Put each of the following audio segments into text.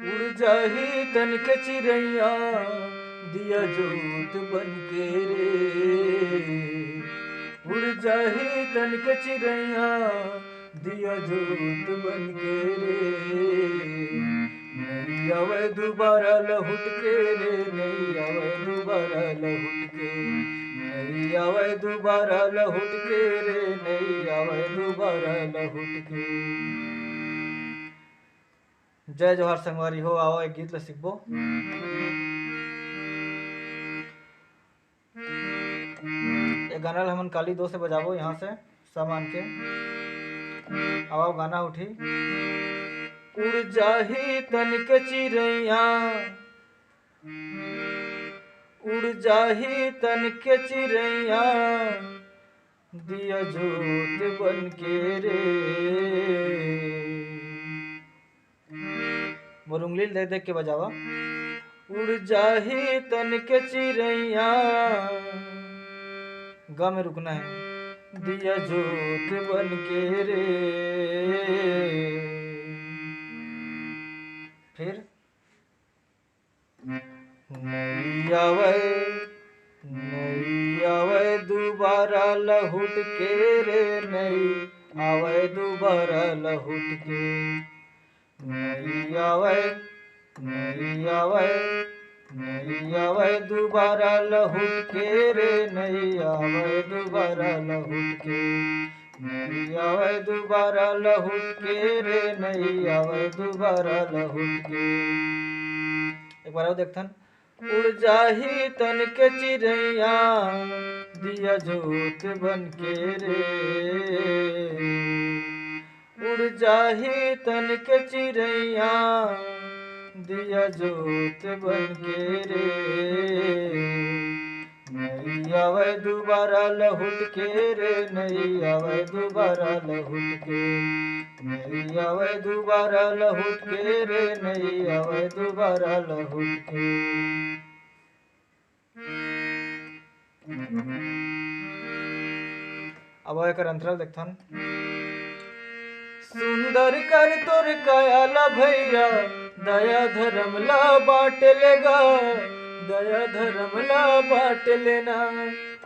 उड़ जाही तन के चिड़ैया दिया जोत बन के रे। उड़ जाही तन के चिड़ैया दिया जोत बन के रे। नहीं आवे दोबारा लहुट के रे, नहीं आवे दोबारा लहुट के, नहीं आवे दोबारा लहुट के रे, नहीं आवे दोबारा लहुट के। जय जोहार संगवारी हो, आओ एक गीत ले सीखबो। ये गाना हमन काली दो से बजाबो, यहाँ से सामान के। आओ गाना उठी। उड़ जाही तन के चिड़ैया, उड़ जाही तन के चिड़ैया दिया जोत बन के रे। मोर उंगली देख देख के बजावा। उड़ जाही तन के चिड़ैया, गा में रुकना है, दिया जोत बन के रे। फिर नहीं आवे, नहीं आवे दोबारा लहुट के रे, नहीं आवे दोबारा लहुट के। नहीं आवे, नहीं आवे, नहीं आवे दोबारा लहुट के रे, नहीं आवे दोबारा लहुट के, नहीं आवे दोबारा लहुट के रे, नहीं आवे दोबारा लहुट के। एक बार और देखथन। उड़ जाही तन के चिड़ैया दिया जोत बन के रे। उड़ जाही तन के चिड़ैया दिया जोत बन के रे। नहीं आवे दोबारा लहुट के रे, नहीं आवे दोबारा लहुट के, नहीं आवे दोबारा लहुट के रे, नहीं आवे दोबारा लहुट के। अब एक अंतराल देखथन। सुंदर कर तोर काया भैया दया धर्म ला बांट लेगा, दया धर्म ला बांट लेना।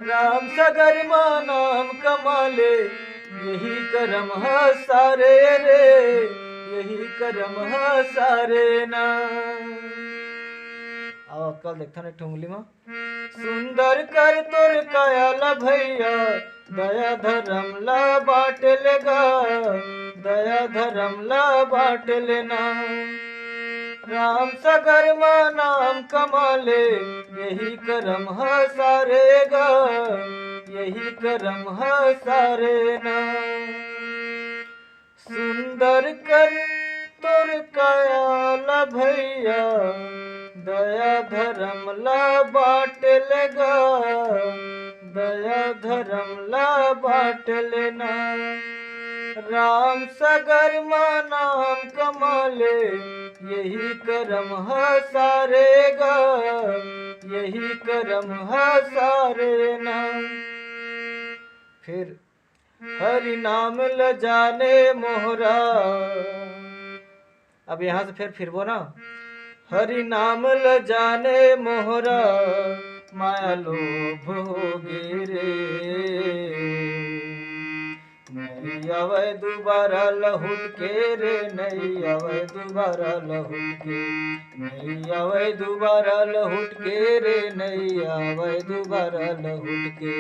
राम सगर माँ नाम कमाले यही करम है सारे रे, यही करम है सारे ना। अब कल देखता ना ठुंगली में। सुंदर कर तोर काया भैया दया धर्म ला बांट लेगा, दया धर्म ला बांट लेना। राम सगर माँ नाम कमाले यही करम है सारे गा, यही करम है सारे ना। सुंदर कर तोर काया भैया दया धर्म ला बांट लेगा, दया धर्म ला बांट लेना। राम सगर माँ नाम कमाले यही करम है सारे गा, यही करम है सारे ना। फिर हरि नाम ल जाने मोहरा। अब यहाँ से फिर वो ना। हरि नाम ल जाने मोहरा माया लोभ होगे रे। नहीं आवे दोबारा लहुट के रे, नहीं आवे दोबारा लहुट के, नहीं आवे दोबारा लहुट के रे, नहीं आवे दोबारा लहुट के।